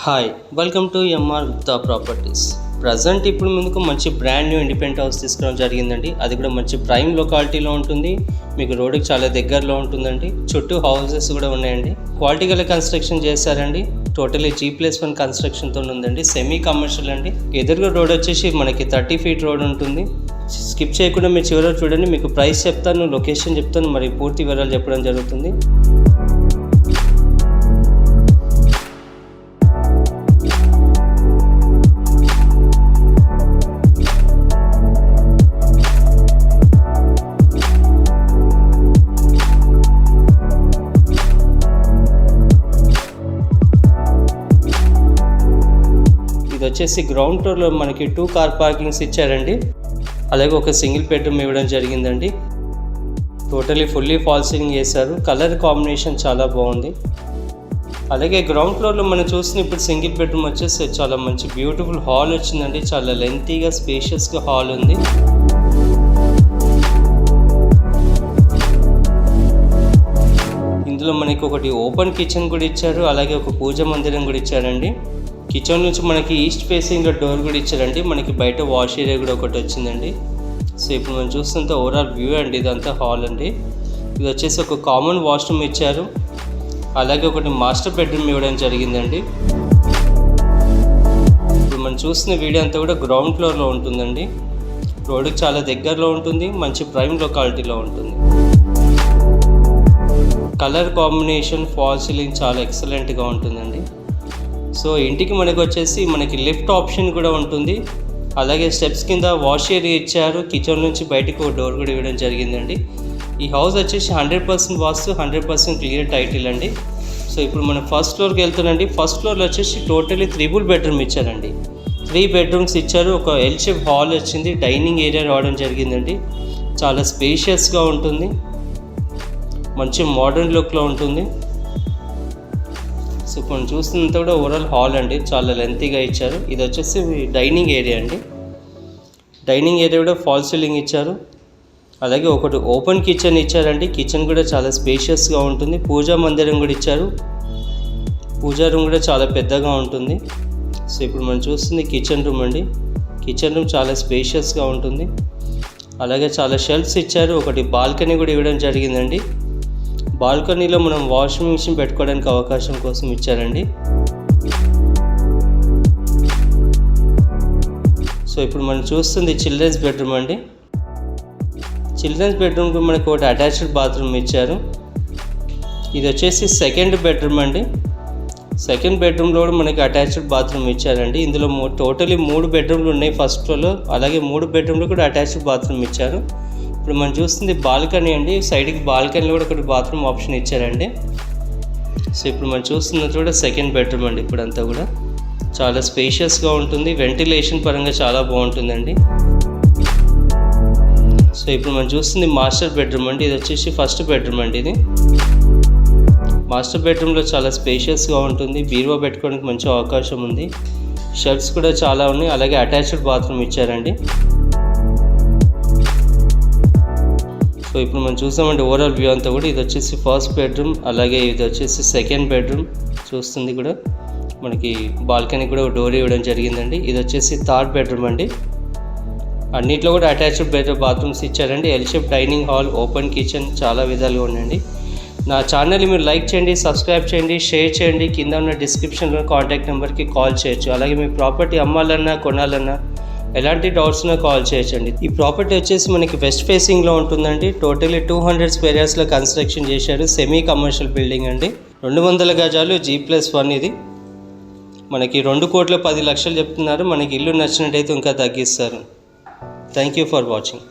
Hi, welcome to MR Gupta properties. Present ఇప్పుడు ముందుకు మంచి బ్రాండ్ న్యూ ఇండిపెండెంట్ హౌస్ తీసుకురావడం జరిగిందండి. అది కూడా మంచి ప్రైమ్ లొకాలిటీలో ఉంటుంది, మీకు రోడ్డుకి చాలా దగ్గరలో ఉంటుందండి. చుట్టూ హౌసెస్ కూడా ఉన్నాయండి. క్వాలిటీ గల కన్స్ట్రక్షన్ చేశారండి. టోటలీ G+1 కన్స్ట్రక్షన్తో ఉందండి. సెమీ కమర్షియల్ అండి. ఎదురుగా రోడ్ వచ్చేసి మనకి 30 feet రోడ్ ఉంటుంది. స్కిప్ చేయకుండా మీరు చివరిలో చూడండి. మీకు ప్రైస్ చెప్తాను, లొకేషన్ చెప్తాను, మరి పూర్తి వివరాలు చెప్పడం జరుగుతుంది. ఇది వచ్చేసి గ్రౌండ్ ఫ్లోర్లో మనకి 2 కార్ పార్కింగ్స్ ఇచ్చారండి. అలాగే ఒక సింగిల్ బెడ్రూమ్ ఇవ్వడం జరిగిందండి. టోటలీ ఫుల్లీ ఫాల్ సీలింగ్ చేశారు. కలర్ కాంబినేషన్ చాలా బాగుంది. అలాగే గ్రౌండ్ ఫ్లోర్లో మనం చూసిన ఇప్పుడు సింగిల్ బెడ్రూమ్ వచ్చేసి చాలా మంచి బ్యూటిఫుల్ హాల్ వచ్చిందండి. చాలా లెంతీగా స్పేషియస్గా హాల్ ఉంది. ఇందులో మనకి ఒకటి ఓపెన్ కిచెన్ కూడా ఇచ్చారు. అలాగే ఒక పూజ మందిరం కూడా ఇచ్చారండి. కిచెన్ నుంచి మనకి ఈస్ట్ ఫేసింగ్లో డోర్ కూడా ఇచ్చారండి. మనకి బయట వాష్ ఏరియా కూడా ఒకటి వచ్చిందండి. సో ఇప్పుడు మనం చూస్తుంటే ఓవరాల్ వ్యూ అండి, ఇదంతా హాల్ అండి. ఇది వచ్చేసి ఒక కామన్ వాష్రూమ్ ఇచ్చారు. అలాగే ఒకటి మాస్టర్ బెడ్రూమ్ ఇవ్వడం జరిగిందండి. ఇప్పుడు మనం చూస్తున్న వీడియో అంతా కూడా గ్రౌండ్ ఫ్లోర్లో ఉంటుందండి. రోడ్డుకి చాలా దగ్గరలో ఉంటుంది, మంచి ప్రైమ్ లొకాలిటీలో ఉంటుంది. కలర్ కాంబినేషన్, ఫాల్ సీలింగ్ చాలా ఎక్సలెంట్గా ఉంటుందండి. సో ఇంటికి మనకి లిఫ్ట్ ఆప్షన్ కూడా ఉంటుంది. అలాగే స్టెప్స్ కింద వాష్ ఏరియా ఇచ్చారు. కిచెన్ నుంచి బయటకు ఒక డోర్ కూడా ఇవ్వడం జరిగిందండి. ఈ హౌస్ వచ్చేసి 100% వాస్తు, 100% క్లియర్ టైటిల్ అండి. సో ఇప్పుడు మనం ఫస్ట్ ఫ్లోర్కి వెళ్తున్నాండి. ఫస్ట్ ఫ్లోర్లో వచ్చేసి టోటలీ 3 బెడ్రూమ్ ఇచ్చారండి. 3 bedrooms ఇచ్చారు. ఒక ఎల్ షేప్ హాల్ వచ్చింది. డైనింగ్ ఏరియా రావడం జరిగిందండి. చాలా స్పేషియస్గా ఉంటుంది, మంచి మోడర్న్ లుక్లో ఉంటుంది. సో మనం చూస్తున్నంత కూడా ఓవరాల్ హాల్ అండి, చాలా లెంతీగా ఇచ్చారు. ఇది వచ్చేసి డైనింగ్ ఏరియా అండి. డైనింగ్ ఏరియా కూడా ఫాల్ సీలింగ్ ఇచ్చారు. అలాగే ఒకటి ఓపెన్ కిచెన్ ఇచ్చారండి. కిచెన్ కూడా చాలా స్పేషియస్గా ఉంటుంది. పూజా మందిరం కూడా ఇచ్చారు. పూజా రూమ్ కూడా చాలా పెద్దగా ఉంటుంది. సో ఇప్పుడు మనం చూస్తుంది కిచెన్ రూమ్ అండి. కిచెన్ రూమ్ చాలా స్పేషియస్గా ఉంటుంది. అలాగే చాలా షెల్ఫ్స్ ఇచ్చారు. ఒకటి బాల్కనీ కూడా ఇవ్వడం జరిగిందండి. బాల్కనీలో మనం వాషింగ్ మిషన్ పెట్టుకోవడానికి అవకాశం కోసం ఇచ్చారండి. సో ఇప్పుడు మనం చూస్తుంది చిల్డ్రన్స్ బెడ్రూమ్ అండి. చిల్డ్రన్స్ బెడ్రూమ్కి మనకు ఒకటి అటాచ్డ్ బాత్రూమ్ ఇచ్చారు. ఇది వచ్చేసి సెకండ్ బెడ్రూమ్ అండి. సెకండ్ బెడ్రూమ్లో కూడా మనకి అటాచ్డ్ బాత్రూమ్ ఇచ్చారండి. ఇందులో టోటలీ 3 బెడ్రూమ్లు ఉన్నాయి ఫస్ట్ ఫ్లోర్లో. అలాగే 3 బెడ్రూమ్లో కూడా అటాచ్డ్ బాత్రూమ్ ఇచ్చారు. ఇప్పుడు మనం చూస్తుంది బాల్కనీ అండి. సైడ్కి బాల్కనీలో కూడా ఒకటి బాత్రూమ్ ఆప్షన్ ఇచ్చారండి. సో ఇప్పుడు మనం చూస్తున్నది కూడా సెకండ్ బెడ్రూమ్ అండి. ఇప్పుడంతా కూడా చాలా స్పేషియస్గా ఉంటుంది. వెంటిలేషన్ పరంగా చాలా బాగుంటుందండి. సో ఇప్పుడు మనం చూస్తుంది మాస్టర్ బెడ్రూమ్ అండి. ఇది వచ్చేసి ఫస్ట్ బెడ్రూమ్ అండి. ఇది మాస్టర్ బెడ్రూమ్లో చాలా స్పేషియస్గా ఉంటుంది. బీరువా పెట్టుకోవడానికి మంచి అవకాశం ఉంది. షెల్ఫ్స్ కూడా చాలా ఉన్నాయి. అలాగే అటాచ్డ్ బాత్రూమ్ ఇచ్చారండి. సో ఇప్పుడు మనం చూసామంటే ఓవరాల్ వ్యూ అంతా కూడా ఇది వచ్చేసి ఫస్ట్ బెడ్రూమ్. అలాగే ఇది వచ్చేసి సెకండ్ బెడ్రూమ్. చూస్తుంది కూడా మనకి బాల్కనీ కూడా ఒక డోర్ ఇవ్వడం జరిగిందండి. ఇది వచ్చేసి థర్డ్ బెడ్రూమ్ అండి. అన్నిట్లో కూడా అటాచ్డ్ బాత్రూమ్స్ ఇచ్చారండి. L shape dining hall, open kitchen, చాలా విధాలుగా ఉండండి. నా ఛానల్ని మీరు లైక్ చేయండి, సబ్స్క్రైబ్ చేయండి, షేర్ చేయండి. కింద ఉన్న డిస్క్రిప్షన్లో కాంటాక్ట్ నెంబర్కి కాల్ చేయొచ్చు. అలాగే మీ ప్రాపర్టీ అమ్మాలన్నా కొనాలన్నా ఎలాంటి డౌట్స్ ఉన్నా కాల్ చేయొచ్చండి. ఈ ప్రాపర్టీ వచ్చేసి మనకి వెస్ట్ ఫేసింగ్లో ఉంటుందండి. టోటలీ 200 square yardsలో కన్స్ట్రక్షన్ చేశారు. సెమీ కమర్షియల్ బిల్డింగ్ అండి. 200 గజాలు G+1. ఇది మనకి 2,10,00,000 చెప్తున్నారు. మనకి ఇల్లు నచ్చినట్టయితే ఇంకా తగ్గిస్తారు. Thank you for watching.